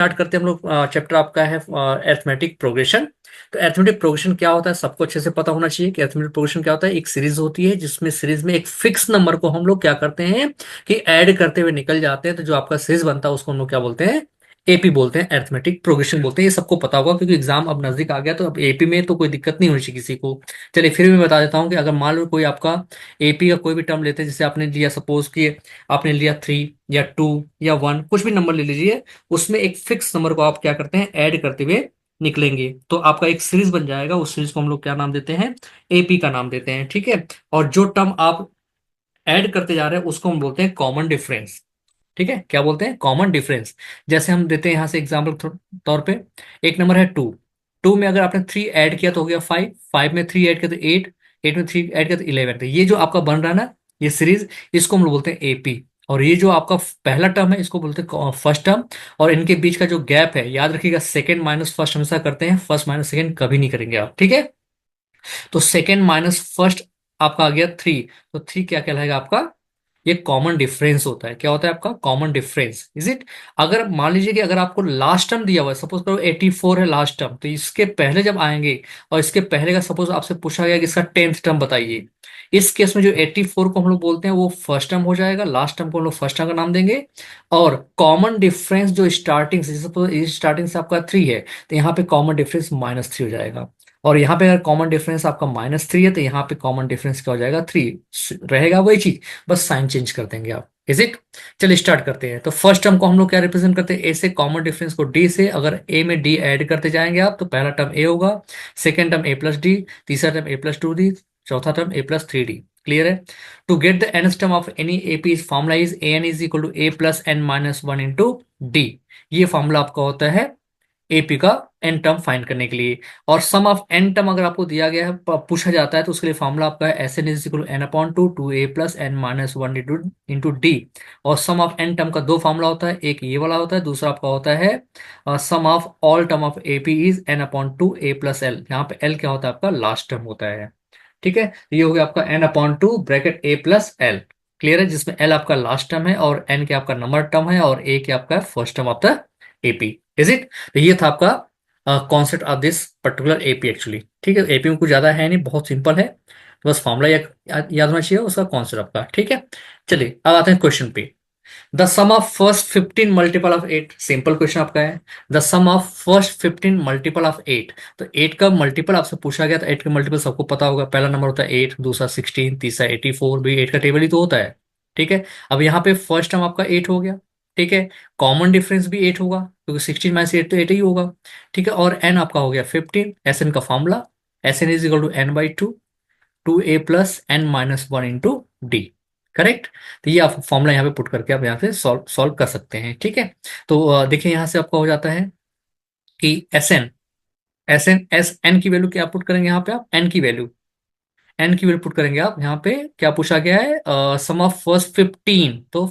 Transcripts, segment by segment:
Start करते हैं हम लोग। चैप्टर आपका है अरिथमेटिक प्रोग्रेशन। तो अरिथमेटिक प्रोग्रेशन क्या होता है सबको अच्छे से पता होना चाहिए कि अरिथमेटिक प्रोग्रेशन क्या होता है। एक सीरीज होती है जिसमें सीरीज में एक फिक्स नंबर को हम लोग क्या करते हैं कि ऐड करते हुए निकल जाते हैं, तो जो आपका सीरीज बनता है उसको हम लोग क्या बोलते हैं, एपी बोलते हैं, अरिथमेटिक प्रोग्रेशन बोलते हैं। ये सबको पता होगा क्योंकि एग्जाम अब नजदीक आ गया, तो अब एपी में तो कोई दिक्कत नहीं होनी चाहिए किसी को। चलिए फिर भी मैं बता देता हूँ कि अगर मान लो कोई आपका एपी का कोई भी टर्म लेते हैं, जैसे आपने लिया, सपोज कि आपने लिया 3 या 2 या 1, कुछ भी नंबर ले लीजिए, उसमें एक फिक्स नंबर को आप क्या करते हैं, ऐड करते हुए निकलेंगे, तो आपका एक सीरीज बन जाएगा। उस सीरीज को हम लोग क्या नाम देते हैं, एपी का नाम देते हैं, ठीक है। और जो टर्म आप ऐड करते जा रहे हैं उसको हम बोलते हैं कॉमन डिफरेंस। ठीक है, क्या बोलते हैं, कॉमन डिफरेंस। जैसे हम देते हैं यहां से एग्जाम्पल तौर पे, एक नंबर है 2। 2 में अगर आपने 3 ऐड किया तो हो गया 5, 5 में 3 ऐड किया तो 8, 8 में 3 ऐड किया तो 11। तो ये जो आपका बन रहा है ना, ये सीरीज, इसको हम लोग बोलते हैं एपी। और ये जो आपका पहला टर्म है इसको बोलते हैं फर्स्ट टर्म। और इनके बीच का जो गैप है, याद रखिएगा, सेकंड माइनस फर्स्ट हमेशा करते हैं, फर्स्ट माइनस सेकंड कभी नहीं करेंगे आप, ठीक है। तो सेकंड माइनस फर्स्ट आपका आ गया 3। तो 3 क्या कहलाएगा आपका, ये कॉमन डिफरेंस होता है। क्या होता है आपका, कॉमन डिफरेंस, इज इट। अगर मान लीजिए कि अगर आपको लास्ट टर्म दिया हुआ है, सपोज करो 84 है लास्ट टर्म, तो इसके पहले जब आएंगे और इसके पहले का सपोज आपसे पूछा गया कि इसका 10th टर्म बताइए, इस केस में जो 84 को हम लोग बोलते हैं वो फर्स्ट टर्म हो जाएगा, लास्ट टर्म को हम लोग फर्स्ट टर्म का नाम देंगे। और कॉमन डिफरेंस जो स्टार्टिंग से, सपोज स्टार्टिंग से आपका 3 है, तो यहाँ पे कॉमन डिफरेंस -3 हो जाएगा। और यहाँ पे अगर कॉमन डिफरेंस आपका -3 है, तो यहाँ पे कॉमन डिफरेंस क्या हो जाएगा, 3 रहेगा, वही चीज, बस साइन चेंज कर देंगे आप, इज इट। चलिए स्टार्ट करते हैं। तो फर्स्ट टर्म को हम लोग क्या रिप्रेजेंट करते हैं, ए से, कॉमन डिफरेंस को डी से। अगर ए में डी ऐड करते जाएंगे आप, तो पहला टर्म ए होगा, सेकेंड टर्म A+D, तीसरा टर्म A+2D, चौथा टर्म A+3D। क्लियर है। To get the nth term of any AP is formula is an is equal to a+n-1 into D. ये फॉर्मूला आपका होता है एपी का एन टर्म फाइंड करने के लिए। और सम ऑफ एन टर्म अगर आपको दिया गया है, पूछा जाता है, तो उसके लिए फॉर्मूला आपका है S N is equal to n/2 2a+n-1 into D. और सम ऑफ एन टर्म का दो फॉर्मूला होता है, एक ये वाला होता है, दूसरा आपका होता है sum of all term of AP is n/2 a+l। यहाँ पे एल क्या होता है, आपका लास्ट टर्म होता है, ठीक है। ये हो गया आपका n/2 ब्रैकेट a+l। क्लियर है, जिसमें एल आपका लास्ट टर्म है और एन क्या आपका नंबर टर्म है और ए क्या आपका first term of the AP, is it. तो ये था आपका concept of this particular AP actually, ठीक है। एपी में कुछ ज्यादा है नहीं, बहुत सिंपल है, तो बस फॉर्मूला याद होना चाहिए उसका, कॉन्सेप्ट आपका, ठीक है। चलिए अब आते हैं क्वेश्चन पे। The sum of first 15 multiple of 8, simple question आपका है। The sum of first 15 multiple of 8, तो 8 का मल्टीपल आपसे पूछा गया, तो 8 का मल्टीपल सबको पता होगा, पहला नंबर होता है 8, दूसरा 16, तीसरा 84, भी 8 का टेबल ही तो होता है, ठीक है। अब यहाँ पे फर्स्ट टर्म आपका 8 हो गया, ठीक है। कॉमन डिफरेंस भी 8 होगा क्योंकि 16 - 8 तो 8 ही होगा, ठीक है। और एन आपका हो गया 15, एस एन का formula, S N is equal to n/2, 2a+n-1 into D, correct. तो ये आप फॉर्मूला यहाँ पे पुट करके आप यहाँ से सॉल्व सॉल्व कर सकते हैं, ठीक है। तो देखिए यहाँ से आपका हो जाता है कि एस एन की वैल्यू क्या पुट करेंगे यहाँ पे, आप एन की वैल्यू पुट करेंगे आप यहाँ पे। क्या पूछा गया है, सम ऑफ फर्स्ट 15, तो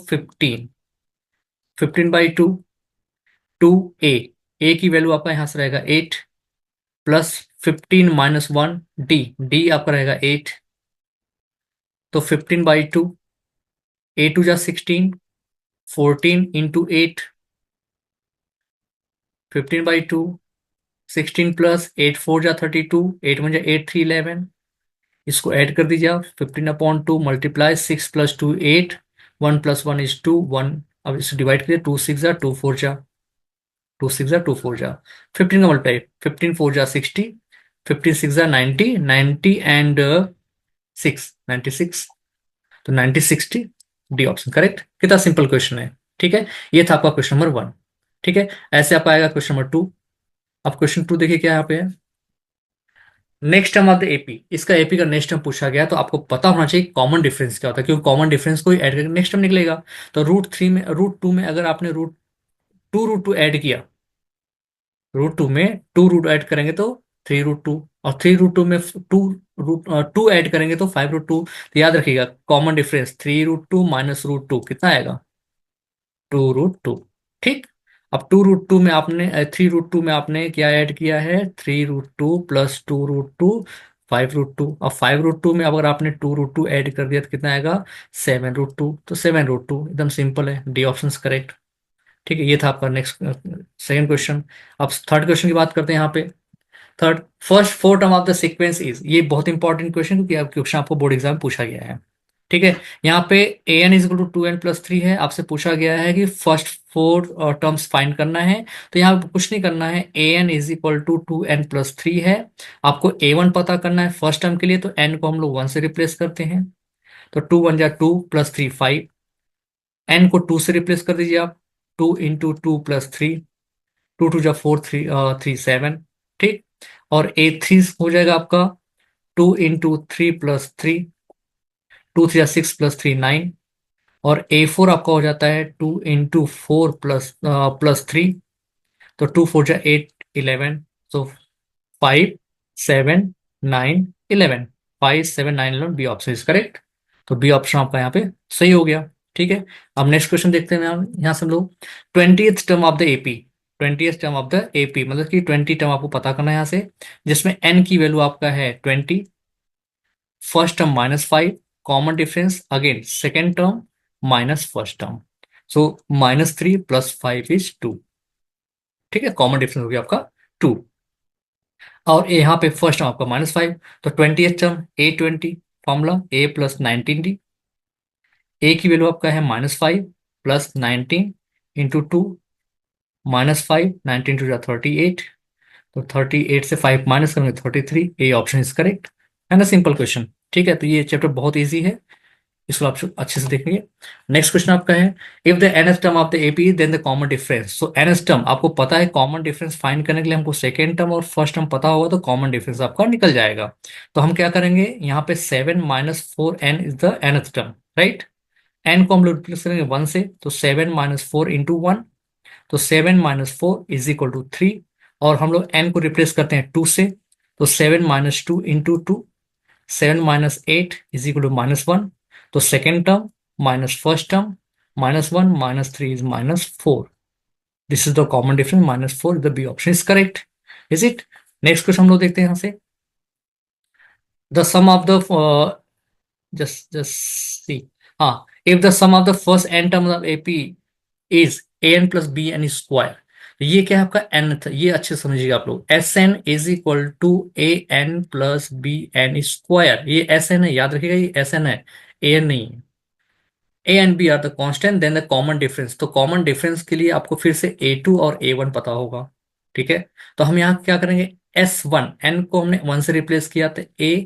15/2, 2a, ए की वैल्यू आपका यहाँ से रहेगा 8, प्लस 15 - 1 डी, डी आपका रहेगा 8, तो 15/2, 8 × 2 = 16, 14 इंटू 8, 15/2, 16 प्लस 8 × 4 = 32, 8 × 1 = 8 3 11। इसको ऐड कर दीजिए आप, 15/2 मल्टीप्लाई 6 + 2 8, 1 + 1 = 2, 1। अब इसको डिवाइड करिए, 2 6 = 2 4 जा, 2 6 = 2 4 जा, 15 का मल्टीप्लाई, 15 4 जा 60, 15 6 जा 90, 90 एंड 6 96, तो 90 60, डी ऑप्शन करेक्ट। कितना सिंपल क्वेश्चन है, ठीक है। ये था आपका क्वेश्चन नंबर 1, ठीक है। ऐसे आप आएगा क्वेश्चन नंबर 2। अब क्वेश्चन 2 देखिए क्या यहाँ पे है, next term of the AP. इसका एपी का नेक्स्ट टर्म पूछा गया, तो आपको पता होना चाहिए कॉमन डिफरेंस क्या होता है, क्योंकि कॉमन डिफरेंस को ही ऐड करके नेक्स्ट टर्म निकलेगा। तो √3 में, √2 में अगर आपने √2 ऐड किया, √2 में 2 रूट ऐड करेंगे तो 3√2, और 3√2 में 2 ऐड करेंगे तो 5√2। तो याद रखिएगा कॉमन डिफरेंस 3√2 माइनस √2 कितना आएगा, 2√2, ठीक। अब 2√2 में आपने 3√2 में आपने क्या ऐड किया है, 3√2 प्लस 2√2, 5√2। अब 5√2 में अगर आपने 2√2 ऐड कर दिया तो कितना आएगा, 7√2। तो 7√2 एकदम सिंपल है, डी ऑप्शन करेक्ट। ठीक है, ये था आपका नेक्स्ट सेकंड क्वेश्चन। अब थर्ड क्वेश्चन की बात करते हैं यहाँ पे। Third, first four term of the sequence is, ये बहुत इंपॉर्टेंट क्वेश्चन क्योंकि आप क्वेश्चन आपको बोर्ड एग्जाम में पूछा गया है। ठीक है, यहाँ पे A N is equal to 2n+3 है, आपसे पूछा गया है कि फर्स्ट फोर टर्म्स फाइंड करना है। तो यहाँ पे कुछ नहीं करना है, A N is equal to 2n+3 है। आपको ए वन पता करना है फर्स्ट टर्म के लिए, तो एन को हम लोग 1 से रिप्लेस करते हैं। तो 2 1 जा 2 + 3 5, एन को 2 से रिप्लेस कर दीजिए आप, 2 × 2 + 3, 2 2 जा 4 3 ठीक। और ए थ्री हो जाएगा आपका 2 × 3 + 3, 2 3 जा 6 + 3 9। और ए फोर आपका हो जाता है 2 × 4 +3, तो 2 4 जा 8 11, तो 5 7 9 11, 5 7 9 11, बी ऑप्शन इज करेक्ट। तो बी ऑप्शन आपका यहाँ पे सही हो गया। ठीक है, अब नेक्स्ट क्वेश्चन देखते हैं यहाँ से हम लोग। 20th term of the AP, 20th term of the AP मतलब कि 20 टर्म आपको पता करना है यहाँ से, जिसमें एन की वैल्यू आपका है 20, first term -5, common difference again second term minus first term, so -3 + 5 is 2। ठीक है, कॉमन डिफरेंस हो गया आपका 2। और यहाँ पे फर्स्ट टर्म आपका -5, तो 20th term A20, formula A + 19D। ए की वैल्यू आपका है -5 + 19 इंटू 2, -5 19 टू 38, तो 38 से 5 माइनस करेंगे 33, ए ऑप्शन इज करेक्ट। है ना, सिंपल क्वेश्चन। ठीक है, तो ये चैप्टर बहुत इजी है, इसको आप अच्छे से देखेंगे। नेक्स्ट क्वेश्चन आपका है, if the nth term of the AP then the common difference. So nth term आपको पता है, कॉमन डिफरेंस फाइंड करने के लिए हमको सेकेंड टर्म और फर्स्ट टर्म पता होगा, तो कॉमन डिफरेंस आपका निकल जाएगा। तो हम क्या करेंगे, यहाँ पे 7 - 4n is the nth term, right. n को हम लोग रिप्लेस करेंगे 1 से, तो 7 - 4 × 1, तो 7 - 4 = 3। और हम लोग n को रिप्लेस करते हैं 2 से, तो 7 - 2 × 2, 7 - 8 = -1। तो second term minus first term, -1 -3 is -4। This is the common difference, -4, the B option is correct. Is it. Next question हम लोग देखते हैं यहाँ से। The sum of the, just just see, हाँ, if the sum of the first n term of AP is an + bn²। ये क्या है आपका n था, ये अच्छे से समझिएगा आप लोग। Sn = an + bn², ये Sn है, याद रखिएगा, ये Sn है, an नहीं है। A and B are the constant, then the common difference. तो कॉमन डिफरेंस के लिए आपको फिर से A2 और A1 पता होगा। ठीक है, तो हम यहाँ क्या करेंगे, S1, n को हमने 1 से रिप्लेस किया, तो A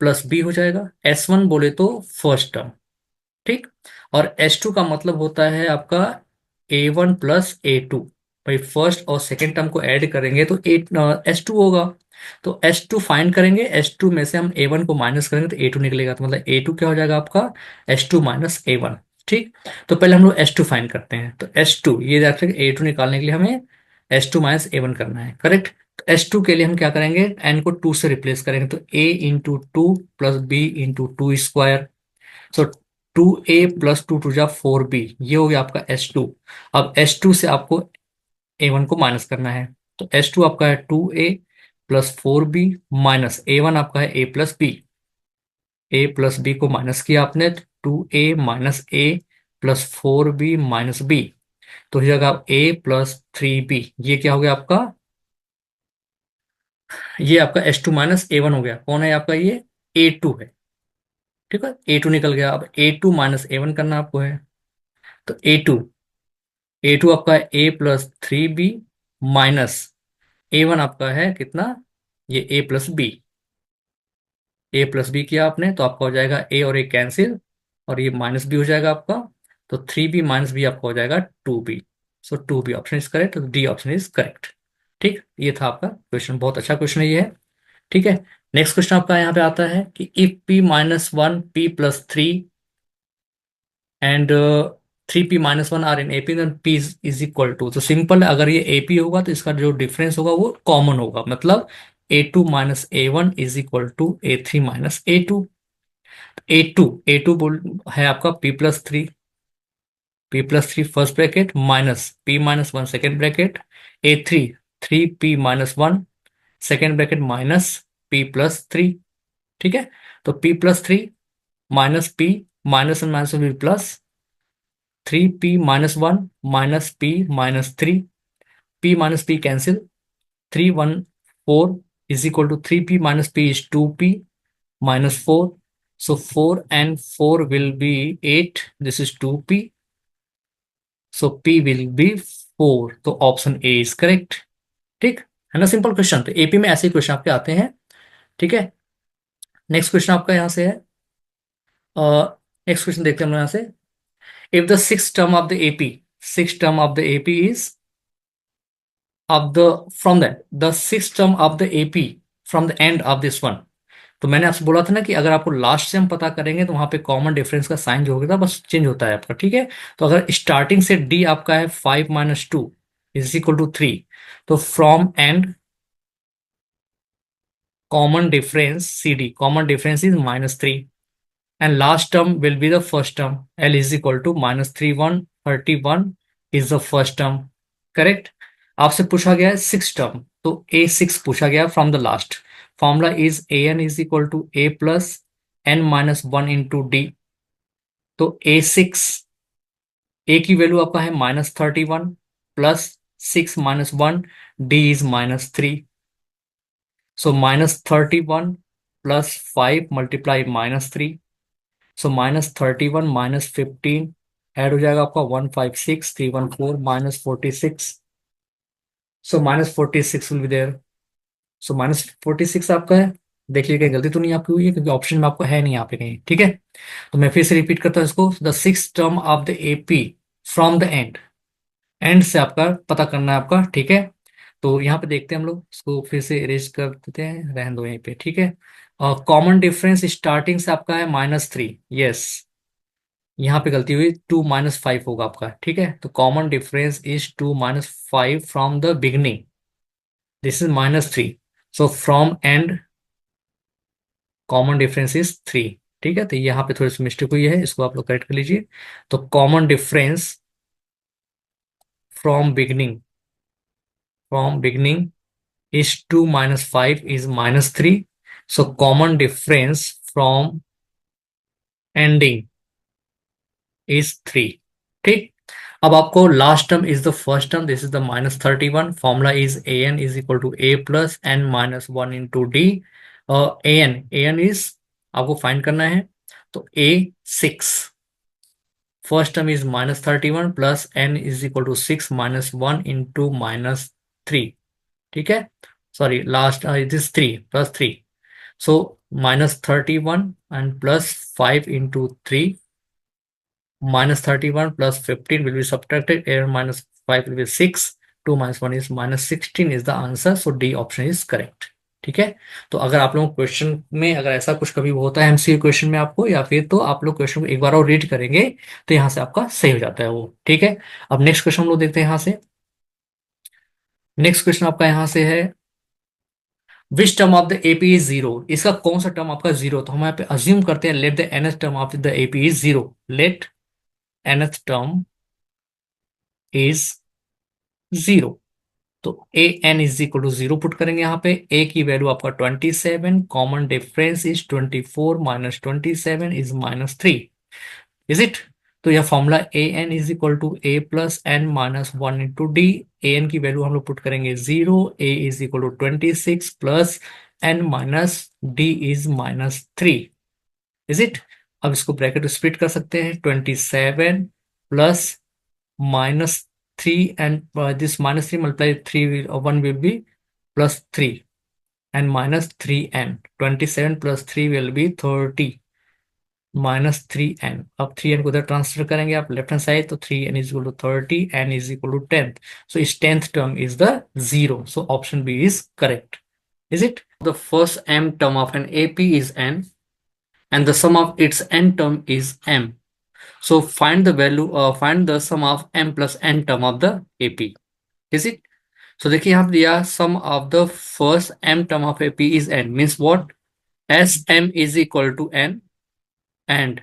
+ b हो जाएगा। S1 बोले तो फर्स्ट टर्म, ठीक। और S2 का मतलब होता है आपका A1 + A2। भाई फर्स्ट और सेकेंड टर्म को ऐड करेंगे तो S2 होगा। तो S2 फाइंड करेंगे, S2 में से हम A1 को माइनस करेंगे तो A2 निकलेगा, तो मतलब A2 क्या हो जाएगा आपका, S2 - A1। ठीक, तो पहले हम लोग S2 फाइंड करते हैं, तो S2 ये याद रखिए, A2 निकालने के लिए हमें S2 - A1 करना है, करेक्ट। तो S2 के लिए हम क्या करेंगे, n को 2 से रिप्लेस करेंगे, तो A × 2 + B × 2²। सो 2A + 2 2 जा 4B, ये हो गया आपका S2। अब S2 से आपको A1 को माइनस करना है, तो S2 आपका है 2A + 4B माइनस A1 आपका है A + B को माइनस किया आपने, 2A - A + 4B - B, तो हो जाएगा A + 3B। ये क्या हो गया आपका, ये आपका S2 - A1 हो गया। कौन है आपका, ये A2 है। ठीक है, A2 निकल गया। अब A2 - A1 करना आपको है, तो ए टू आपका है A + 3B माइनस A1 आपका है कितना, ये A + B। A + B किया आपने तो आपका हो जाएगा A और A कैंसिल, और ये -B हो जाएगा आपका, तो 3B - B आपका हो जाएगा 2B। So 2B option is correct, तो डी ऑप्शन इज करेक्ट। ठीक, ये था आपका क्वेश्चन, बहुत अच्छा क्वेश्चन है ये है। ठीक है, नेक्स्ट क्वेश्चन आपका यहाँ पे आता है कि if P - 1 P + 3 and 3P - 1 are in AP, then P is equal to, तो सिंपल है, अगर ये AP होगा तो इसका जो डिफरेंस होगा वो कॉमन होगा, मतलब A2 - A1 is equal to A3 - A2। A2 बोल है आपका P + 3 first bracket minus P - 1 second bracket, A3 3P - 1 second bracket minus P + 3। ठीक है, तो P + 3 - P, -1 - plus, 3p-1 minus p minus 3, p minus p cancel, 3 1 4 is equal to 3p minus p is 2p minus 4. So 4 and 4 will be 8. This is 2p. So p will be 4. तो option A is correct. ठीक है ना, simple question. तो AP में ऐसे question आपके आते हैं। ठीक है, नेक्स्ट क्वेश्चन आपका यहाँ से है। नेक्स्ट क्वेश्चन देखते हैं हम लोग यहाँ से। If the six term of the AP, six term of the AP is of the from that the sixth term of the AP from the end of this one। तो मैंने आपसे बोला था ना कि अगर आपको लास्ट से हम पता करेंगे तो वहां पे कॉमन डिफरेंस का साइन जो होगा बस चेंज होता है आपका। ठीक है, तो अगर स्टार्टिंग से डी आपका है 5 - 2 इज इक्वल टू 3, तो from and common difference C D, common difference is -3 and last term will be the first term, L is equal to -31 31 is the first term। Correct. आपसे पूछा गया है six term, तो A6 पूछा गया from the last. Formula is AN is equal to A plus N-1 into D. तो A6, A की value आपका है -31 plus 6 - 1, D is -3। So -31 plus 5 multiply -3, so -31 -15 add हो जाएगा आपका 156 314 -46। So -46 will be there. So -46 आपका है। देख लीजिए कहीं गलती तो नहीं आपकी हुई है, क्योंकि ऑप्शन में आपको है नहीं यहाँ पे कहीं। ठीक है, तो मैं फिर से रिपीट करता हूँ इसको। The six term of the AP from the end, and से आपका पता करना है आपका। ठीक है, तो यहाँ पे देखते हैं हम लोग इसको फिर से इरेज कर देते हैं, रहने दो यहीं पे। ठीक है, कॉमन डिफरेंस स्टार्टिंग से आपका है -3। यस, यहाँ पे गलती हुई, 2 - 5 होगा आपका। ठीक है, तो common difference is 2 - 5 from the beginning, this is -3। So from and common difference is 3। ठीक है, तो यहाँ पे थोड़ी सी मिस्टेक हुई है, इसको आप लोग करेक्ट कर लीजिए। तो common difference from beginning, from beginning is 2 - 5 is -3। So common difference from ending is 3। ठीक, अब आपको last term is the first term, this is the -31। Formula is AN is equal to A plus N-1 into D. AN is आपको find करना है, तो A6 first term is -31 plus N is equal to 6 -1 into -3। ठीक है, sorry last this 3 plus 3। So -31 and plus 5 into 3, -31 plus 15 will be subtracted, and -5 will be 6, 2 - 1 is -16 is the answer, so D option is correct। ठीक है, तो अगर आप लोग question में अगर ऐसा कुछ कभी होता है एमसीक्यू क्वेश्चन में आपको, या फिर तो आप लोग क्वेश्चन को एक बार और रीड करेंगे तो यहाँ से आपका सही हो जाता है वो। ठीक है, अब नेक्स्ट क्वेश्चन हम लोग देखते हैं यहाँ से। नेक्स्ट क्वेश्चन आपका यहाँ से है, which term of the AP is zero. इसका कौन सा टर्म आपका जीरो, तो हम यहाँ पे अज्यूम करते हैं let the nth term of the AP is zero, let nth term is zero. तो A N is equal to zero put करेंगे यहाँ पे। ए की वैल्यू आपका 27, common difference is 24 - 27 is -3, is it. तो यह formula A N is equal to A plus N-1 into D. A N की value हम लोग पुट करेंगे 0, A is equal to 26 plus N minus D is -3, is it. अब इसको bracket split कर सकते हैं, 27 plus -3 and this -3 multiply 3 1 will be +3 and -3n, 27 plus 3 will B 30 -3n। अब 3n को उधर ट्रांसफर करेंगे आप लेफ्ट हैंड साइड, तो 3n is equal to 30, n is equal to 10th। So इस 10th term is the zero, so option B is correct, is it. The first m term of an AP is n and the sum of its n term is m, so find the value, find the sum of m plus n term of the AP, is it। so देखिए यहाँ पे दिया sum of the first m term of AP is n, means what, Sm is equal to n and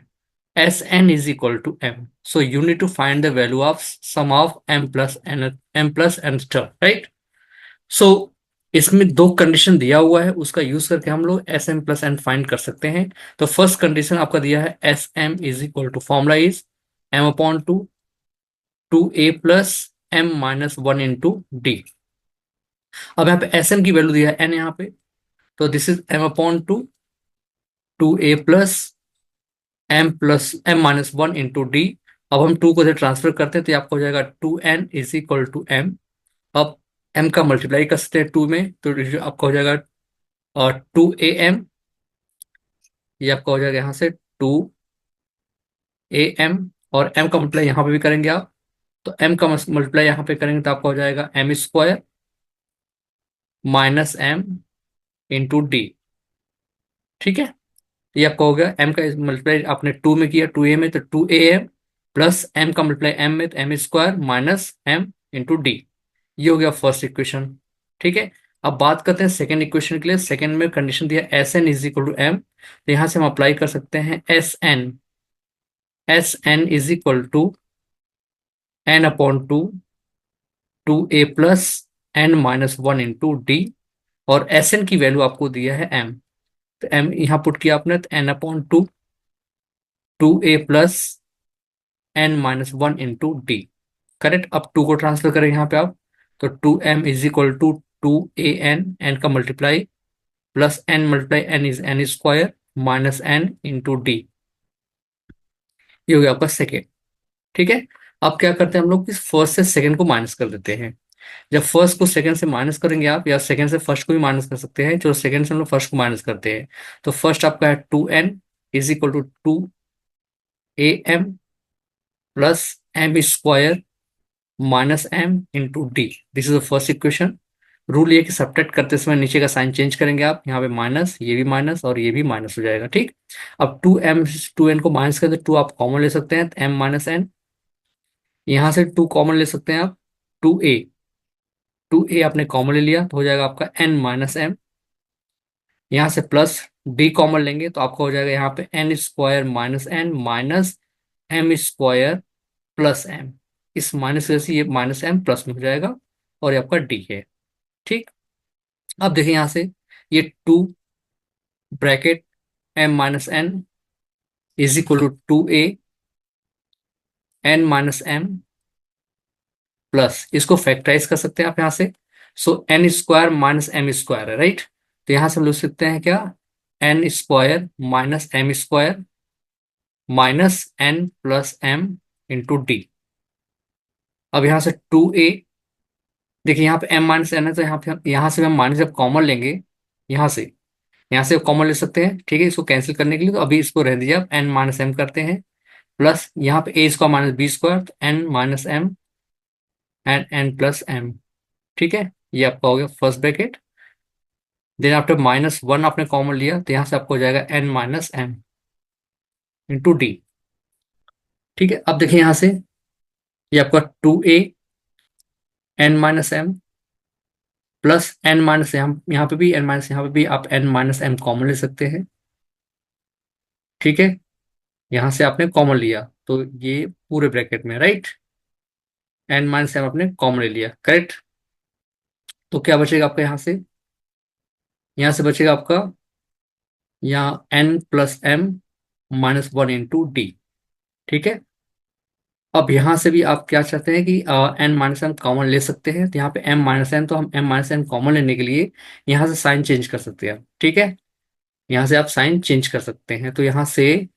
Sn is equal to m, so you need to find the value of sum of m plus n term, right। so इसमें दो condition दिया हुआ है, उसका use करके हम लोग S M plus N find कर सकते हैं। तो फर्स्ट कंडीशन आपका दिया है S M is equal to, formula is m/2 2a+m-1 into D. अब यहाँ पे एस एन की वैल्यू दिया है एन यहाँ पे, तो this is m/2, 2a+m+m-1 into D. अब हम 2 को इधर ट्रांसफर करते हैं तो ये आपको हो जाएगा 2n=m। अब m का मल्टीप्लाई कर सकते हैं 2 में, तो ये आपका हो जाएगा 2am। ये आपका हो जाएगा यहाँ से 2am, और m का मल्टीप्लाई यहाँ पे भी करेंगे आप, तो m का मल्टीप्लाई यहाँ पे करेंगे तो आपका हो जाएगा m² - m/डी। ठीक है, ये आपका हो गया। m का मल्टीप्लाई आपने 2 में किया, 2a में, तो 2am प्लस m का मल्टीप्लाई m में, तो m² - m/डी। ये हो गया फर्स्ट इक्वेशन। ठीक है, अब बात करते हैं सेकेंड इक्वेशन के लिए। सेकेंड में कंडीशन दिया Sn=m, तो यहां से हम अप्लाई कर सकते हैं Sn=n/2, 2a+n-1 इंटू डी, और Sn की वैल्यू आपको दिया है m, तो m यहाँ पुट किया आपने, तो n/2, 2a+n-1 into D. Correct. अब 2 को ट्रांसफर करें यहाँ पे आप, तो 2m=2an, n का multiply plus n×n is n² -n/डी। ये हो गया आपका सेकेंड। ठीक है, अब क्या करते हैं हम लोग, इस फर्स्ट से सेकंड को माइनस कर देते हैं। जब फर्स्ट को सेकंड से माइनस करेंगे आप, या सेकंड से फर्स्ट को भी माइनस कर सकते हैं, जो सेकंड से हम लोग फर्स्ट को माइनस करते हैं, तो फर्स्ट आपका है 2n=2am+m²-m/डी। This is the first equation. Rule ये कि सब्ट्रैक्ट करते समय नीचे का साइन चेंज करेंगे आप, यहाँ पे माइनस, ये भी माइनस और ये भी माइनस हो जाएगा। ठीक, अब 2n को माइनस करें तो 2 आप कॉमन ले सकते हैं, m-n। यहाँ से 2 कॉमन ले सकते हैं आप, 2a, 2a आपने कॉमन ले लिया तो हो जाएगा आपका n-m। यहाँ से प्लस d कॉमन लेंगे तो आपका हो जाएगा यहाँ पे n²-n-m। इस माइनस की वजह से ये -m प्लस में हो जाएगा, और ये आपका d है। ठीक, अब देखिए यहाँ से, ये 2(n=2a n-m प्लस, इसको फैक्टराइज कर सकते हैं आप यहाँ से। सो n² - m² है, राइट। तो यहाँ से हम लिख सकते हैं क्या, n² - m² -n+m/d। अब यहाँ से 2a, देखिए यहाँ पे m-n है, तो यहाँ से हम माइनस जब कॉमन लेंगे, यहाँ से यहाँ से कॉमन ले सकते हैं। ठीक है, इसको कैंसिल करने के लिए तो अभी इसको रहने दीजिए, आप n-m करते हैं, प्लस यहाँ पे a² - b², तो n-m एंड n+m। ठीक है, ये आपका हो गया फर्स्ट ब्रैकेट। देन आफ्टर -1 आपने कॉमन लिया, तो यहाँ से आपको हो जाएगा n-m/डी। ठीक है, अब देखिए यहाँ से, ये आपका 2a n-m प्लस n- यहाँ पे भी यहाँ पे भी आप n-m कॉमन ले सकते हैं। ठीक है, यहाँ से आपने कॉमन लिया तो ये पूरे ब्रैकेट में, राइट, n-m आपने कॉमन ले लिया, करेक्ट। तो क्या बचेगा आपका यहाँ से, यहाँ से बचेगा आपका यहाँ n+m-1 इंटू डी। ठीक है, अब यहाँ से भी आप क्या चाहते हैं कि n-m कॉमन ले सकते हैं, तो यहाँ पे m-n, तो हम m-n कॉमन लेने के लिए यहाँ से साइन चेंज कर सकते हैं। ठीक है, यहाँ से आप साइन चेंज कर सकते हैं, तो यहाँ से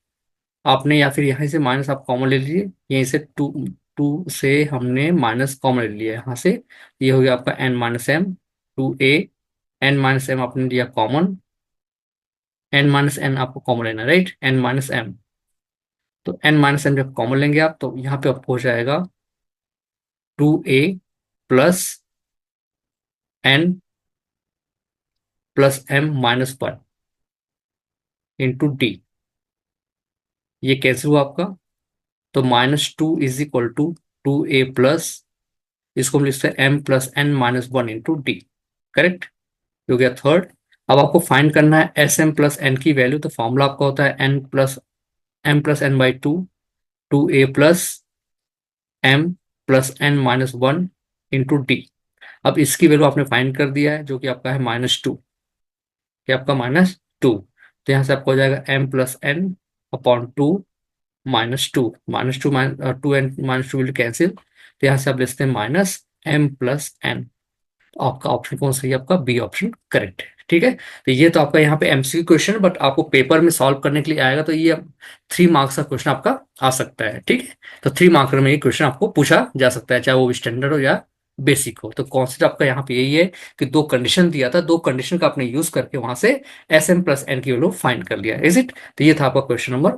आपने, या फिर यहाँ से माइनस आप कॉमन ले लीजिए, यहीं से 2 से हमने माइनस कॉमन ले लिया यहाँ से, ये हो गया आपका n-m। 2a n-m आपने लिया कॉमन, n-n आपको कॉमन लेना, राइट, n-m। तो n-m जब कॉमन लेंगे आप, तो यहाँ पे आपको हो जाएगा 2a+n+m-1 इंटू डी। ये कैसे हुआ आपका, तो -2 = 2a+, इसको हम लिखते हैं m+n-1 इंटू डी। करेक्ट, हो गया थर्ड। अब आपको फाइंड करना है Sm+n की वैल्यू, तो फॉर्मूला आपका होता है m+n/2, 2a+m+n-1 इंटू डी। अब इसकी वैल्यू आपने फाइंड कर दिया है, जो कि आपका है -2, ये आपका -2, तो यहाँ से आपको हो जाएगा m+n/2 -2, -2 -2 2 एंड -2 विल कैंसिल, तो यहाँ से आप लिखते हैं -m+n। आपका ऑप्शन कौन सही है? आपका बी ऑप्शन करेक्ट है। ठीक है, तो ये तो आपका यहाँ पे एमसीक्यू क्वेश्चन, बट आपको पेपर में सॉल्व करने के लिए आएगा, तो ये 3 मार्क्स का क्वेश्चन आपका आ सकता है। ठीक है, तो 3 मार्कर में ये क्वेश्चन आपको पूछा जा सकता है, चाहे वो स्टैंडर्ड हो या बेसिक हो। तो कॉन्सेप्ट आपका यहाँ पे यही है कि दो कंडीशन दिया था, दो कंडीशन का आपने यूज करके वहां से SM+n की वैल्यू फाइंड कर लिया। Is it? तो ये था आपका क्वेश्चन नंबर,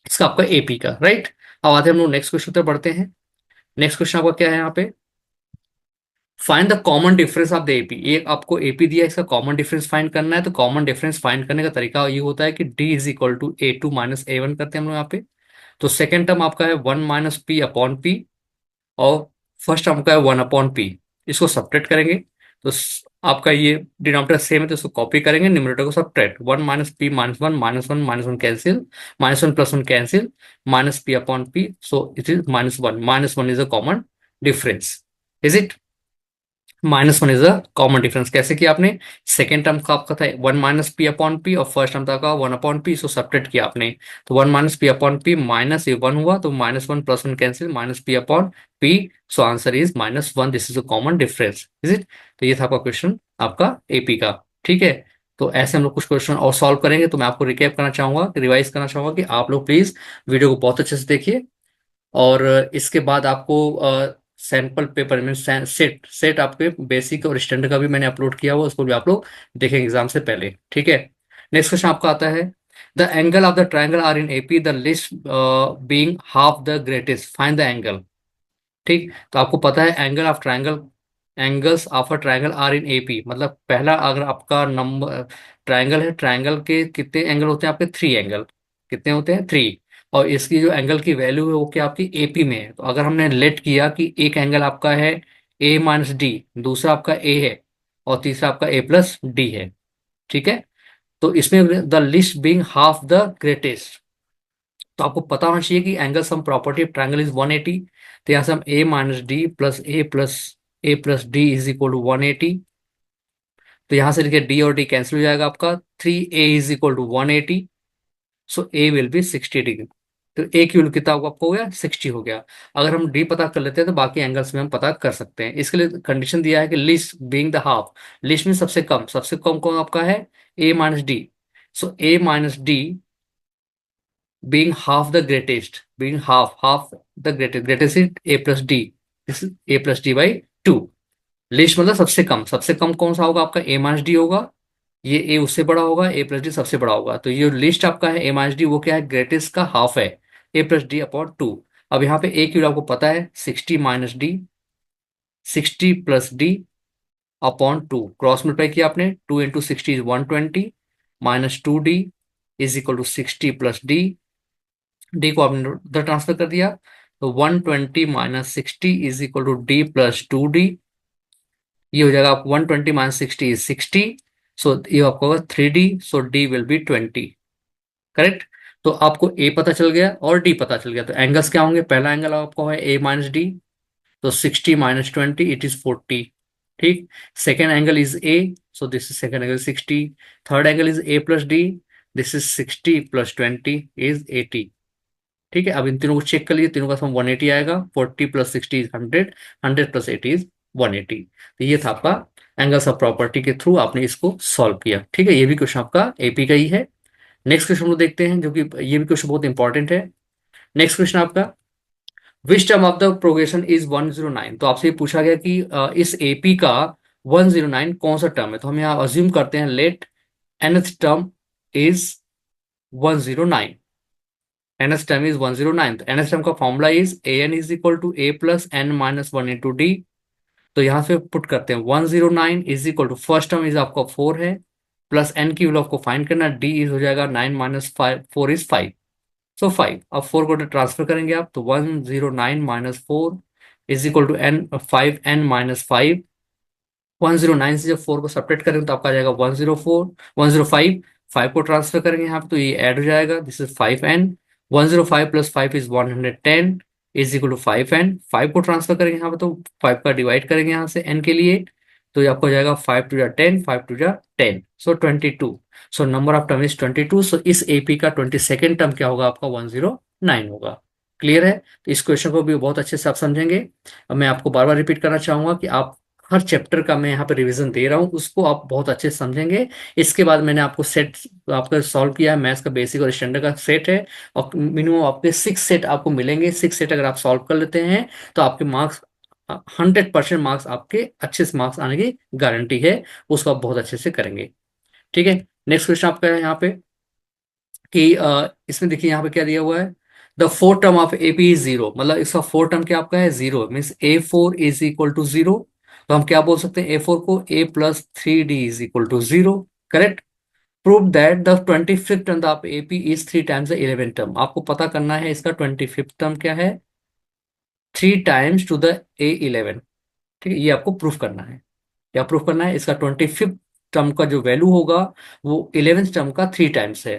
इसका आपका एपी का, राइट। अब आते हैं हम लोग नेक्स्ट क्वेश्चन पर बढ़ते हैं। नेक्स्ट क्वेश्चन आपका क्या है यहाँ पे? Find the common difference of the AP. एक आपको एपी दिया है, इसका कॉमन डिफरेंस फाइंड करना है। तो कॉमन डिफरेंस फाइंड करने का तरीका ये होता है कि D is equal to A2 minus A1 करते हैं हम लोग यहाँ पे। तो सेकेंड टर्म आपका है 1 - p/p, और फर्स्ट टर्म का है 1/p। इसको सब्ट्रैक्ट करेंगे तो आपका ये डिनोमिनेटर सेम है, तो इसको कॉपी करेंगे, न्यूमरेटर को subtract. 1 - p - 1 -1 cancel, -1 + 1 cancel, -p/p, so it is -1। -1 is a common difference. Is it? -1 is a common difference. कैसे किया आपने? सेकेंड टर्म का आपका था 1 - p/p, और फर्स्ट टर्म था 1/p, सो सब्ट्रैक्ट किया आपने। तो 1 - p/p माइनस ये 1 हुआ, तो -1 + 1 cancel, -p/p, so answer is -1। This is a common difference. Is it? तो ये था आपका क्वेश्चन आपका एपी का। ठीक है, तो ऐसे हम लोग कुछ क्वेश्चन और सॉल्व करेंगे। तो मैं आपको रिकैप करना चाहूंगा, रिवाइज करना चाहूंगा कि आप लोग प्लीज वीडियो को बहुत अच्छे से देखिए, और इसके बाद आपको सैंपल पेपर में सेट सेट आपके बेसिक और स्टैंडर्ड का भी मैंने अपलोड किया हुआ, उसको भी आप लोग देखेंगे एग्जाम से पहले। ठीक है, नेक्स्ट क्वेश्चन आपका आता है, the angle of the triangle are in AP, the least being half the greatest, find the angle. ठीक, तो आपको पता है angle of triangle, angles of a triangle are in AP, मतलब पहला अगर आपका नंबर ट्राइंगल है, ट्राइंगल के कितने एंगल होते हैं? आपके 3 एंगल। कितने होते हैं? 3। और इसकी जो एंगल की वैल्यू है वो क्या आपकी एपी में है। तो अगर हमने लेट किया कि एक एंगल आपका है A - D, दूसरा आपका ए है, और तीसरा आपका A+D है। ठीक है, तो इसमें the least being half the greatest, तो आपको पता होना चाहिए कि angle sum property of triangle is 180। तो यहाँ से हम A - D plus A+D is equal to 180। तो यहाँ से लिखे D और D कैंसिल हो जाएगा आपका, 3A is equal to 180, so A will be 60 degree. तो A की वैल्यू कितना होगा? आपको हो गया 60 हो गया। अगर हम D पता कर लेते हैं तो बाकी एंगल्स में हम पता कर सकते हैं। इसके लिए कंडीशन दिया है कि list being the half, list में सबसे कम, सबसे कम कौन आपका है? A - D। So A - D being half the greatest, being half the greatest is A+D, this is A+D/2। List मतलब सबसे कम, सबसे कम कौन सा होगा? आपका A - D होगा, ये A उससे बड़ा होगा, A+D सबसे बड़ा होगा। तो ये लिस्ट आपका है A - D, वो क्या है? ग्रेटेस्ट का हाफ है, A+D/2। अब यहाँ पे A की वैल्यू आपको पता है 60 - D, 60 + D/2, क्रॉस मल्टीप्लाई किया आपने, 2 × 60 is 120, -2D is equal to 60 + D, D को आपने उधर ट्रांसफर कर दिया, तो 120 - 60 इज इक्वल टू D+2D। ये हो जाएगा आपको 120 - 60 इज 60, सो ये आपको होगा 3D, so D will be 20। Correct, तो आपको A पता चल गया और D पता चल गया। तो एंगल्स क्या होंगे? पहला एंगल आपको है A - D, तो 60 - 20 इट इज 40। ठीक, second angle is A, so this is second angle 60। Third angle is A+D, this is 60 + 20 is 80। ठीक है, अब इन तीनों को चेक कर लीजिए, तीनों का सम 180 आएगा। 40 + 60 इज 100, 100 + 80 इज 180। तो ये था आपका एंगल्स ऑफ प्रॉपर्टी के थ्रू आपने इसको सॉल्व किया। ठीक है, ये भी क्वेश्चन आपका एपी का ही है। नेक्स्ट क्वेश्चन को देखते हैं, जो कि ये भी क्वेश्चन बहुत इंपॉर्टेंट है। नेक्स्ट क्वेश्चन आपका, which term of the progression is 109। तो आपसे ये पूछा गया कि इस एपी का 109 कौन सा टर्म है। तो हम यहाँ अज्यूम करते हैं, let nth term is 109, nth term is 109। तो nth term का formula is an is equal to a plus n minus 1 into D. तो यहाँ से पुट करते हैं 109 is equal to, first term is आपका 4 है, प्लस n की वैल्यू आपको फाइंड करना, d इज हो जाएगा 9 - 5, 4 इज 5, सो 5। अब 4 को ट्रांसफर करेंगे आप, तो 109 - 4 is equal to n 5n - 5। 109 से जब 4 को सब्ट्रैक्ट करेंगे तो आपका आ जाएगा 104, 105। 5 को ट्रांसफर करेंगे यहाँ पे तो ये ऐड हो जाएगा, this is 5n। 105 + 5 is 110 is equal to 5n। 5 को ट्रांसफर करेंगे यहाँ पे तो 5 का डिवाइड करेंगे यहाँ से n के लिए, तो ये आपको हो जाएगा 5 2 10, 5 2 10, सो 22। So number of term is 22। सो इस एपी का 22nd टर्म क्या होगा? आपका 109 होगा। क्लियर है? तो इस क्वेश्चन को भी बहुत अच्छे से आप समझेंगे। अब मैं आपको बार बार रिपीट करना चाहूंगा कि आप हर चैप्टर का मैं यहाँ पे रिवीजन दे रहा हूँ, उसको आप बहुत अच्छे से समझेंगे। इसके बाद मैंने आपको सेट आपका सॉल्व किया है, मैथ्स का बेसिक और स्टैंडर्ड का सेट है, और मिनिमम आपके 6 सेट आपको मिलेंगे। 6 सेट अगर आप सॉल्व कर लेते हैं तो आपके मार्क्स 100% मार्क्स आपके अच्छे से मार्क्स आने की गारंटी है। उसको आप बहुत अच्छे से करेंगे। ठीक है। नेक्स्ट क्वेश्चन आपका है यहाँ पे कि इसमें देखिए यहाँ पे क्या दिया हुआ है, the four term of AP is zero, मतलब इसका फोर टर्म क्या आपका है, zero, means A4 is equal to 0। तो हम क्या बोल सकते हैं A4 को, A+3D is equal to 0। Correct. Prove that the 25th term of AP is 3 times the 11 term. आपको पता करना है इसका 25th टर्म क्या है, 3 टाइम्स टू द A11। ठीक है, ये आपको प्रूफ करना है। क्या प्रूफ करना है, इसका 25th टर्म का जो वैल्यू होगा वो 11th टर्म का 3 टाइम्स है।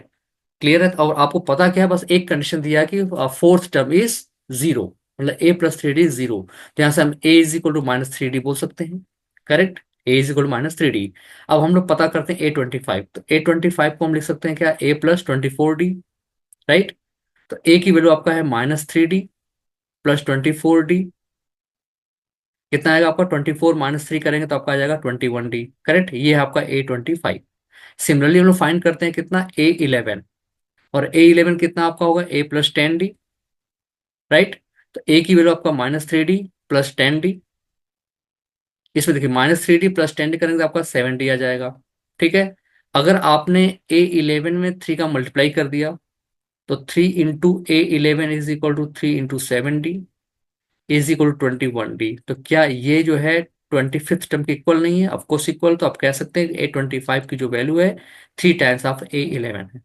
क्लियर है? और आपको पता क्या है, बस एक कंडीशन दिया है कि फोर्थ टर्म इज 0, मतलब A+3D इज 0। तो यहां से हम A=-3D बोल सकते हैं। करेक्ट। A=-3D। अब हम लोग पता करते हैं A25, तो A25 को हम लिख सकते हैं क्या, A+24D। राइट। तो A की वैल्यू आपका है -3D+24D। कितना आएगा आपका, 24 - 3 करेंगे तो आपका आ जाएगा 21D। करेक्ट, ये है आपका A25। सिमिलरली हम लोग फाइंड करते हैं कितना, A11। और A11 कितना आपका होगा, A+10D। राइट। तो ए की वैल्यू आपका -3D+10D। इसमें देखिए -3D+10D करेंगे तो आपका 7D आ जाएगा। ठीक है। अगर आपने A11 में 3 का मल्टीप्लाई कर दिया तो 3 × A11 is equal to 3 × 7D is equal to 21D। तो क्या ये जो है 25th टर्म के इक्वल नहीं है? Of course equal. तो आप कह सकते हैं कि A25 की जो वैल्यू है 3 टाइम्स ऑफ A11 है।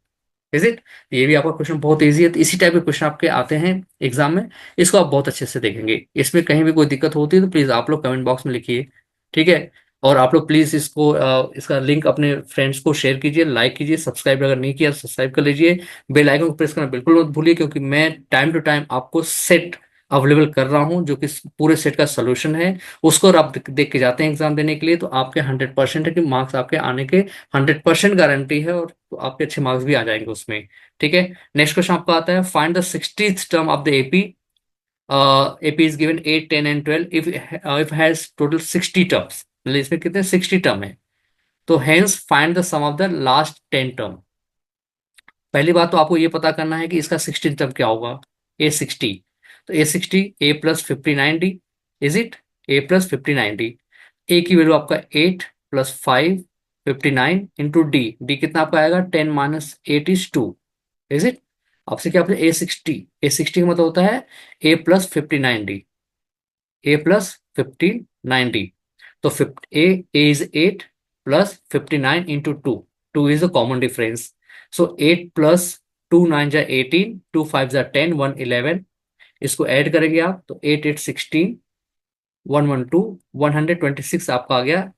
Is it? ये भी आपका क्वेश्चन बहुत इजी है। तो इसी टाइप के क्वेश्चन आपके आते हैं एग्जाम में। इसको आप बहुत अच्छे से देखेंगे। इसमें कहीं भी कोई दिक्कत होती है तो प्लीज आप लोग कमेंट बॉक्स में लिखिए। ठीक है। और आप लोग प्लीज इसको इसका लिंक अपने फ्रेंड्स को शेयर कीजिए, लाइक कीजिए, सब्सक्राइब अगर नहीं किया सब्सक्राइब कर लीजिए। बेल आइकन को प्रेस करना बिल्कुल मत भूलिए, क्योंकि मैं टाइम टू टाइम आपको सेट अवेलेबल कर रहा हूं, जो कि पूरे सेट का सोल्यूशन है। उसको अगर आप देख के जाते हैं एग्जाम देने के लिए तो आपके 100% है कि मार्क्स आपके आने के 100% गारंटी है, और तो आपके अच्छे मार्क्स भी आ जाएंगे उसमें। ठीक है। नेक्स्ट क्वेश्चन आपका आता है, find the 60th term of the AP. AP is given 8, 10 and 12 if has total 60 terms, मतलब इसमें कितने 60 टर्म है। तो hence find the sum of the last 10 term. पहली बात तो आपको ये पता करना है कि इसका 16 टर्म क्या होगा, A60। तो A60 A+59D। Is it? A+59D। ए की वैल्यू आपका 8 + 5 59 × D। डी कितना आपका आएगा, 10 - 8 = 2। Is it? आपसे क्या आपने A60 का मतलब होता है A+59D। A+59D। तो A is 8 + 59 × 2। 2 is the common difference. So 8 + 2 × 9 = 18, 2 5 = 10, 1 11। इसको ऐड करेंगे आप तो 8 8 16, 1 1 2, 126 आपका आ गया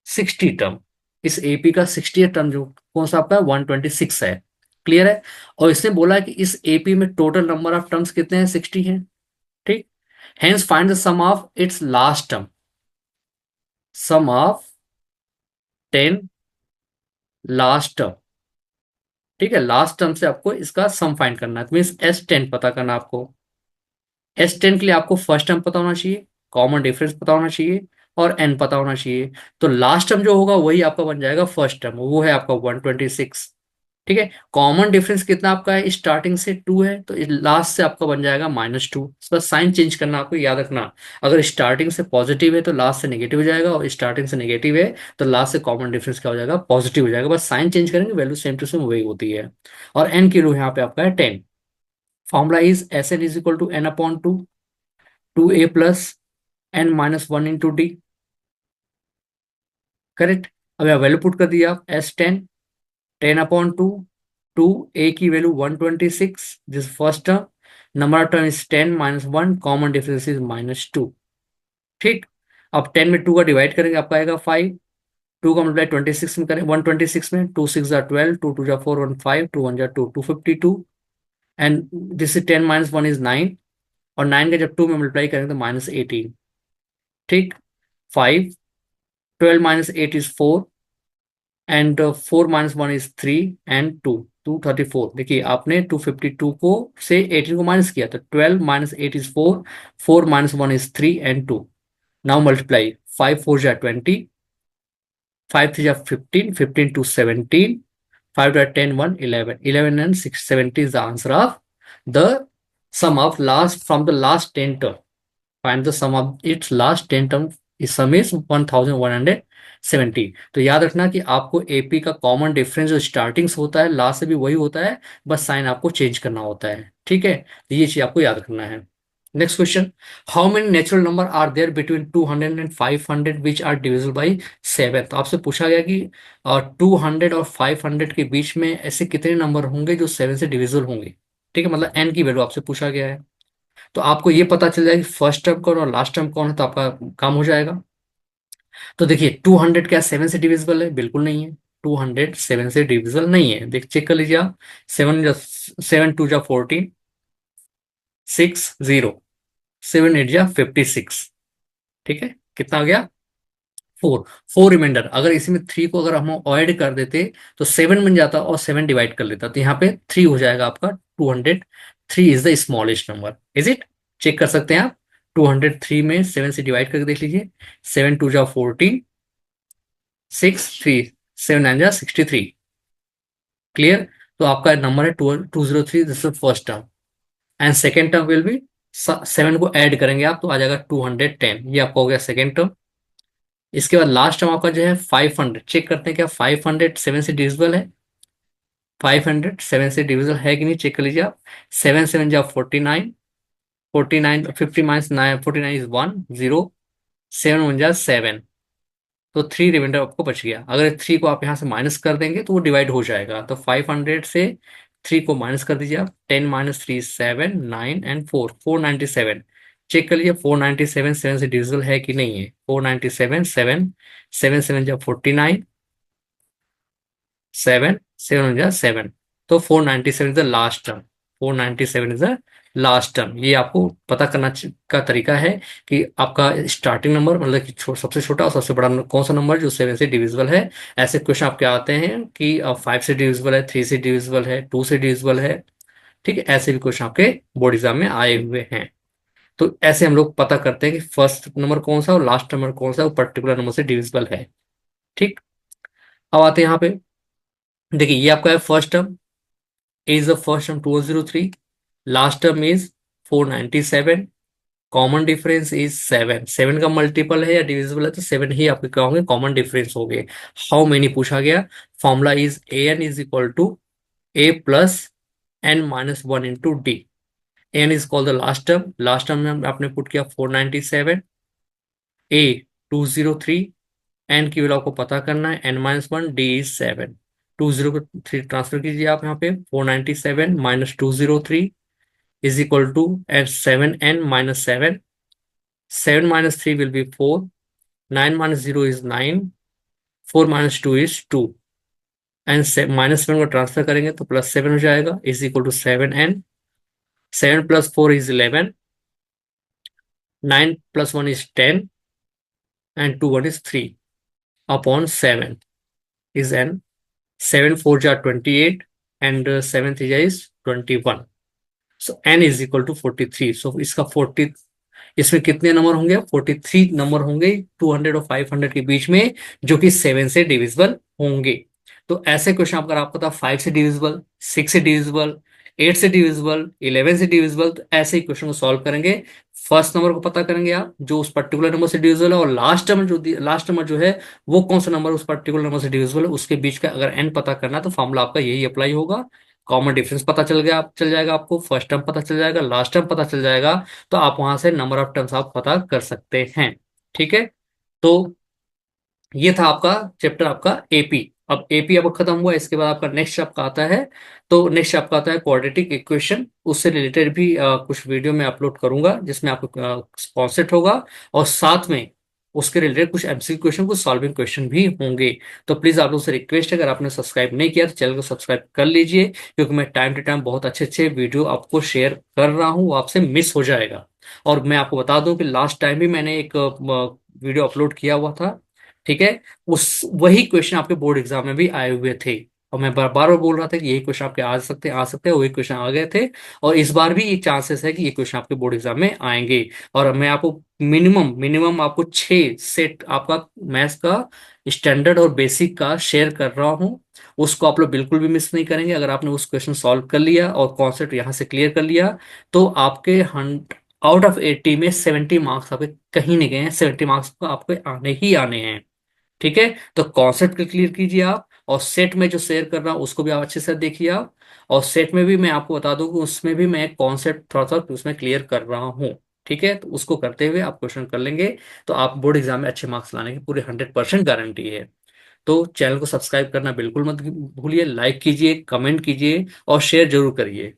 60 टर्म। इस एपी का 60 टर्म जो कौन सा आपका 126 है। क्लियर है? और इसने बोला है कि इस एपी में टोटल नंबर ऑफ टर्म्स कितने हैं, 60 हैं। ठीक। Hence find the sum of its last term. Sum of 10 last term. ठीक है, लास्ट टर्म से आपको इसका सम फाइंड करना है, मीन्स S10 पता करना है आपको। S10 के लिए आपको फर्स्ट टर्म पता होना चाहिए, कॉमन डिफरेंस पता होना चाहिए, और एन पता होना चाहिए। तो लास्ट टर्म जो होगा वही आपका बन जाएगा फर्स्ट टर्म, वो है आपका 126। ठीक है। कॉमन डिफरेंस कितना आपका है, स्टार्टिंग से 2 है, तो लास्ट से आपका बन जाएगा -2। बस साइन चेंज करना, आपको याद रखना। अगर स्टार्टिंग से पॉजिटिव है तो लास्ट से नेगेटिव हो जाएगा, और स्टार्टिंग से नेगेटिव है तो लास्ट से कॉमन डिफरेंस क्या हो जाएगा, पॉजिटिव हो जाएगा। बस साइन चेंज करेंगे, वैल्यू सेम टू सेम वही होती है। और एन की वैल्यू यहाँ पे आपका है 10। Formula is SN = N/2, 2A+N-1 × D। Correct. अब यहाँ वैल्यू पुट कर दिया आप, S10 10/2, 2A की value 126, this first term, number of term is 10 - 1, common difference is -2। ठीक। अब 10 में 2 का डिवाइड करेंगे आपका आएगा 5। 2 का मल्टीप्लाई 26 में करें, 126 में, 2 6 = 12, 2 2 = 4, 1 5, 2 1 = 2, 252। And this is 10 - 1 is 9। और 9 का जब 2 में मल्टीप्लाई करेंगे तो -18। ठीक। 5, 12 - 8 इज 4, एंड 4 - 1 इज 3, एंड 2। 234, देखिए आपने 252 को से 18 को माइनस किया तो 12 minus 8 is 4, 4 minus 1 is 3 and 2। Now multiply, 5 4 जा 20, 5 3 जा 15, 15 to 17, 5 to 10 1 11, 11 and 6 70 is the answer of the sum of last from the last 10 term. Find the sum of its last 10 term. इस sum is 1170। तो याद रखना कि आपको AP का common difference जो स्टार्टिंग से होता है लास्ट से भी वही होता है, बस साइन आपको चेंज करना होता है। ठीक है, तो ये चीज आपको याद रखना है। Next question, how many natural number are there between 200 and 500 which are divisible by 7। तो आपसे पूछा गया कि 200 और 500 के बीच में ऐसे कितने नंबर होंगे जो 7 से डिविजिबल होंगे। ठीक है, मतलब एन की वैल्यू आपसे पूछा गया है। तो आपको ये पता चल जाएगा कि फर्स्ट टर्म कौन और लास्ट टर्म कौन है, तो आपका काम हो जाएगा। तो देखिए 200 क्या 7 से डिविजिबल है? बिल्कुल नहीं है। 200 7 से डिविजिबल नहीं है, देख चेक कर लीजिए आप। 7 2 जा 14, 6 0, 7 8 जा 56। ठीक है, कितना आ गया? 4। 4 रिमाइंडर, अगर इसी में 3 को अगर हम ऐड कर देते तो 7 बन जाता और 7 डिवाइड कर लेता, तो यहाँ पे 3 हो जाएगा आपका 200। 3 is the smallest number, is it? Check कर सकते हैं आप। 203 में 7 से डिवाइड करके देख लीजिए। 7 2 जा 14, 6 3, 7 9 जा 63। क्लियर? तो आपका नंबर है 203, this is first term. And second term will be, 7 को ऐड करेंगे आप तो आ जाएगा 210, ये आपका हो गया सेकेंड टर्म। इसके बाद लास्ट टर्म आपका जो है 500, चेक करते हैं क्या 500 7 से डिविजिबल है? 500 7 से डिविजिबल है कि नहीं, चेक कर लीजिए आप। 7 7 जा 49, 49 50 माइनस 9, 49 इज 1 0, 7 1 जा 7, तो 3 रिमाइंडर आपको बच गया। अगर 3 को आप यहाँ से माइनस कर देंगे तो वो डिवाइड हो जाएगा, तो 500 से 3 को माइनस कर दीजिए आप। 10 माइनस 3 7 9 एंड 4 497। चेक कर लीजिए 497 7 से डिविजिबल है कि नहीं है। 497 7, 7 7 जा 49, 7 7 जा 7, तो 497 is the last term. 497 is the last term. ये आपको पता करना का तरीका है कि आपका स्टार्टिंग नंबर मतलब कि सबसे छोटा और सबसे बड़ा कौन सा नंबर जो 7 से डिविजिबल है। ऐसे क्वेश्चन आपके आते हैं कि 5 से डिविजिबल है, 3 से डिविजिबल है, 2 से डिविजिबल है। ठीक है, ऐसे भी क्वेश्चन आपके बोर्ड एग्जाम में आए हुए हैं। तो ऐसे हम लोग पता करते हैं कि फर्स्ट नंबर कौन सा और लास्ट नंबर कौन सा वो पर्टिकुलर नंबर से डिविजिबल है। ठीक, अब आते हैं यहाँ पे। देखिए ये आपका है first term, is the first term 2003, last term is 497, common difference is 7। 7 का मल्टीपल है या डिविजिबल है तो 7 ही आपके क्या होंगे, कॉमन डिफरेंस हो गए। हाउ मेनी पूछा गया। Formula is A N is equal to A plus N minus 1 into D. N is called the last term, last term में आपने पुट किया 497, ए 203, एन की वैल्यू आपको पता करना है n-1, डी इज 7। 20 को 3 ट्रांसफर कीजिए आप यहाँ पे। 497 minus 203 is equal to and 7n-7। 7 minus 3 will be 4, 9 minus 0 is 9, 4 minus 2 is 2, and minus 7 को ट्रांसफर करेंगे तो प्लस 7 हो जाएगा, is equal to 7n। 7 plus 4 is 11, 9 plus 1 is 10, and 2 1 is 3 upon 7 is n। 7 4 जा 28 एंड 7 3 जा is 21। So n is equal to 43। So इसका 40, इसमें कितने नंबर होंगे? 43 नंबर होंगे 200 और 500 के बीच में जो कि 7 से डिविजिबल होंगे। तो ऐसे क्वेश्चन अगर आपको पता 5 से डिविजिबल, 6 से डिविजिबल, 8 से डिविजिबल, 11 से डिविजिबल, तो ऐसे ही क्वेश्चन को सॉल्व करेंगे। फर्स्ट नंबर को पता करेंगे आप जो उस पर्टिकुलर नंबर से डिविजिबल है, और लास्ट नंबर जो है वो कौन सा नंबर उस पर्टिकुलर नंबर से डिविजिबल है, उसके बीच का अगर एन पता करना है तो फॉर्मूला आपका यही अप्लाई होगा। कॉमन डिफरेंस पता चल जाएगा आपको, फर्स्ट टर्म पता चल जाएगा, लास्ट टर्म पता चल जाएगा, तो आप वहां से नंबर ऑफ टर्म्स आप पता कर सकते हैं। ठीक है, तो ये था आपका चैप्टर आपका एपी। अब एपी अब खत्म हुआ, इसके बाद आपका नेक्स्ट आपका आता है, तो नेक्स्ट आपका आता है क्वाड्रेटिक इक्वेशन। उससे रिलेटेड भी कुछ वीडियो में अपलोड करूंगा जिसमें आपको कॉन्सेप्ट होगा, और साथ में उसके रिलेटेड कुछ एमसीक्यू क्वेश्चन, कुछ सॉल्विंग क्वेश्चन भी होंगे। तो प्लीज आप लोग से रिक्वेस्ट है, अगर आपने सब्सक्राइब नहीं किया तो चैनल को सब्सक्राइब कर लीजिए, क्योंकि मैं टाइम टू टाइम बहुत अच्छे अच्छे वीडियो आपको शेयर कर रहा हूँ, वो आपसे मिस हो जाएगा। और मैं आपको बता दूं कि लास्ट टाइम भी मैंने एक वीडियो अपलोड किया हुआ था। ठीक है, उस वही क्वेश्चन आपके बोर्ड एग्जाम में भी आए हुए थे। और मैं बार बार बोल रहा था कि यही क्वेश्चन आपके आ सकते हैं, वही क्वेश्चन आ गए थे। और इस बार भी ये चांसेस है कि ये क्वेश्चन आपके बोर्ड एग्जाम में आएंगे। और मैं आपको मिनिमम मिनिमम आपको 6 सेट आपका मैथ्स का स्टैंडर्ड और बेसिक का शेयर कर रहा हूँ। उसको आप लोग बिल्कुल भी मिस नहीं करेंगे। अगर आपने उस क्वेश्चन सॉल्व कर लिया और कॉन्सेप्ट यहाँ से क्लियर कर लिया, तो आपके आउट ऑफ 80 में 70 मार्क्स आपके कहीं नहीं गए हैं, 70 मार्क्स को आपको आने ही आने हैं। ठीक है, तो कॉन्सेप्ट क्लियर कीजिए आप। और सेट में जो शेयर कर रहा हूं उसको भी आप अच्छे से देखिए आप। और सेट में भी मैं आपको बता दूं कि उसमें भी मैं कॉन्सेप्ट थोड़ा सा उसमें क्लियर कर रहा हूँ। ठीक है, तो उसको करते हुए आप क्वेश्चन कर लेंगे, तो आप बोर्ड एग्जाम में अच्छे मार्क्स लाने की पूरे 100% गारंटी है। तो चैनल को सब्सक्राइब करना बिल्कुल मत भूलिए, लाइक कीजिए, कमेंट कीजिए और शेयर जरूर करिए।